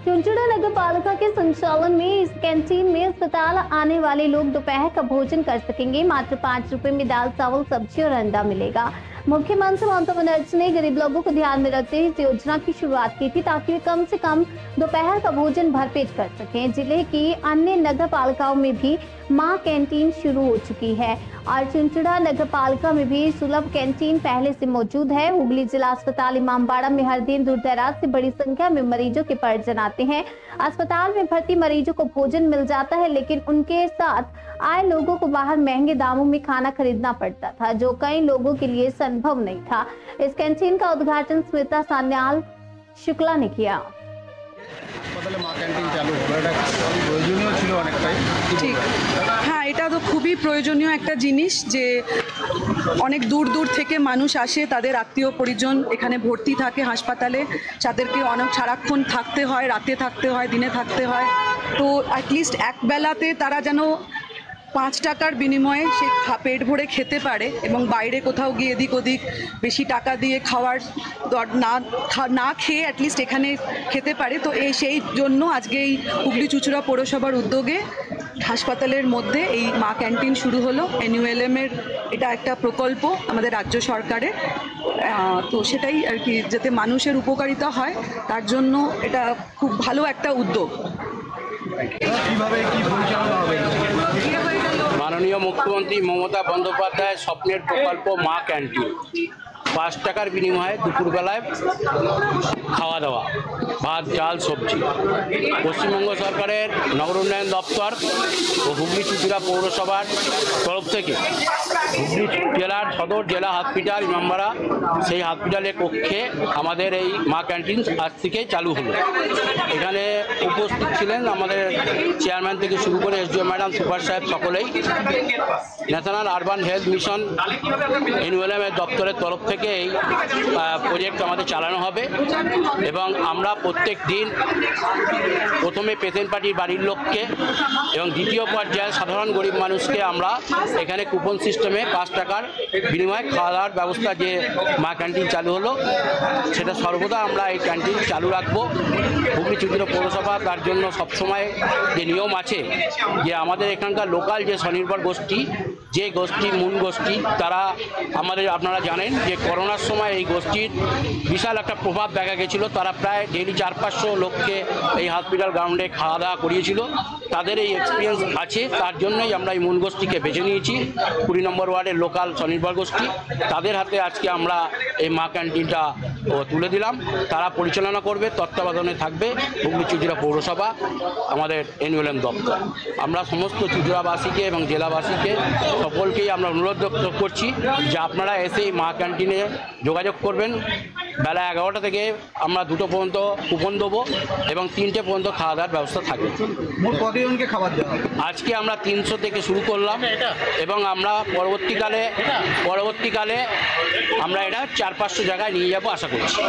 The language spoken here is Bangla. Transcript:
चुनचुड़ा नगर पालिका के संचालन में इस कैंटीन में अस्पताल आने वाले लोग दोपहर का भोजन कर सकेंगे। मात्र 5 रुपए में दाल, चावल, सब्जी और अंडा मिलेगा। मुख्यमंत्री ममता बनर्जी ने गरीब लोगों को ध्यान में रखते हुए इस योजना की शुरुआत की थी ताकि वे कम से कम दोपहर का भोजन भरपेट कर सकें। जिले की अन्य नगर पालिकाओं में भी मां कैंटीन शुरू हो चुकी है और चुनचुड़ा नगर पालिका में भी सुलभ कैंटीन पहले से मौजूद है। हुगली जिला अस्पताल इमामबाड़ा में हर दिन दूर दराज से बड़ी संख्या में मरीजों के परिजन आते हैं। अस्पताल में भर्ती मरीजों को भोजन मिल जाता है, लेकिन उनके साथ आए लोगों को बाहर महंगे दामों में खाना खरीदना पड़ता था, जो कई लोगों के लिए संभव नहीं था। इस कैंटीन का उद्घाटन स्मिता सान्याल शुक्ला ने किया। ঠিক হ্যাঁ, এটা তো খুবই প্রয়োজনীয় একটা জিনিস যে অনেক দূর দূর থেকে মানুষ আসে, তাদের আত্মীয় পরিজন এখানে ভর্তি থাকে হাসপাতালে, যাদেরকে অনেক সারাক্ষণ থাকতে হয়, রাতে থাকতে হয়, দিনে থাকতে হয়। তো অ্যাটলিস্ট এক বেলাতে তারা যেন 5 টাকার বিনিময়ে সে পেট ভরে খেতে পারে এবং বাইরে কোথাও গিয়ে এদিক ওদিক বেশি টাকা দিয়ে খাওয়ার না খেয়ে অ্যাটলিস্ট এখানে খেতে পারে। তো সেই জন্য আজকে এই হুগলি চুঁচুড়া পৌরসভার উদ্যোগে হাসপাতালের মধ্যে এই মা ক্যান্টিন শুরু হলো। NULM এর এটা একটা প্রকল্প আমাদের রাজ্য সরকারের, তো সেটাই আর কি, যাতে মানুষের উপকারিতা হয় তার জন্য এটা খুব ভালো একটা উদ্যোগ। মাননীয় মুখ্যমন্ত্রী মমতা বন্দ্যোপাধ্যায়ের স্বপ্নের প্রকল্প মা ক্যান্টিন। 5 টাকার বিনিময়ে দুপুরবেলায় খাওয়া দাওয়া, ভাত, ডাল, সবজি। পশ্চিমবঙ্গ সরকারের নগর উন্নয়ন দপ্তর ও হুগলি চুঁচুড়া পৌরসভার তরফ থেকে হুগলি জেলার সদর জেলা হসপিটাল ইমামবাড়া, সেই হসপিটালের কক্ষে আমাদের এই মা ক্যান্টিন আজ থেকে চালু হলো। এখানে উপস্থিত ছিলেন আমাদের চেয়ারম্যান থেকে শুরু করে SDO ম্যাডাম, সুপার সাহেব, সকলেই। National urban health mission NULM এর দপ্তরের তরফ থেকে এই প্রজেক্ট আমাদের চালানো হবে এবং আমরা প্রত্যেক দিন প্রথমে পেশেন্ট পার্টির বাড়ির লোককে এবং দ্বিতীয় পর্যায়ে সাধারণ গরিব মানুষকে আমরা এখানে কুপন সিস্টেমে 5 টাকার বিনিময়ে খাওয়া দাওয়ার ব্যবস্থা যে মা ক্যান্টিন চালু হলো, সেটা সর্বদা আমরা এই ক্যান্টিন চালু রাখবো। হুগলি চুঁচুড়া পৌরসভা তার জন্য সবসময় যে নিয়ম আছে যে আমাদের এখানকার লোকাল যে স্বনির্ভর গোষ্ঠী, যে গোষ্ঠী মূল গোষ্ঠী, তারা আমাদের আপনারা জানেন যে করোনার সময় এই গোষ্ঠীর বিশাল একটা প্রভাব দেখা গেছিলো। তারা প্রায় ডেইলি 400-500 লোককে এই হসপিটাল গ্রাউন্ডে খাওয়া দাওয়া করিয়েছিল। তাদের এই এক্সপিরিয়েন্স আছে, তার জন্যই আমরা এই মূল গোষ্ঠীকে বেছে নিয়েছি। 20 নম্বর ওয়ার্ডের লোকাল স্বনির্ভর গোষ্ঠী, তাদের হাতে আজকে আমরা এই মা ক্যান্টিনটা তুলে দিলাম। তারা পরিচালনা করবে, তত্ত্বাবধানে থাকবে হুগলি চুঁচুড়া পৌরসভা, আমাদের NULM দপ্তর। আমরা সমস্ত চুঁচুড়াবাসীকে এবং জেলাবাসীকে সকলকেই আমরা অনুরোধ করছি যে আপনারা এসে মা ক্যান্টিনে যোগাযোগ করবেন। বেলা 11টা থেকে আমরা 2টো পর্যন্ত কুপন দেবো এবং 3টে পর্যন্ত খাওয়া দাওয়ার ব্যবস্থা থাকবে। কতজনকে খাবার দেওয়া হবে? আজকে আমরা 300 থেকে শুরু করলাম এবং আমরা পরবর্তীকালে আমরা এটা 400-500 জায়গায় নিয়ে যাবো আশা করছি।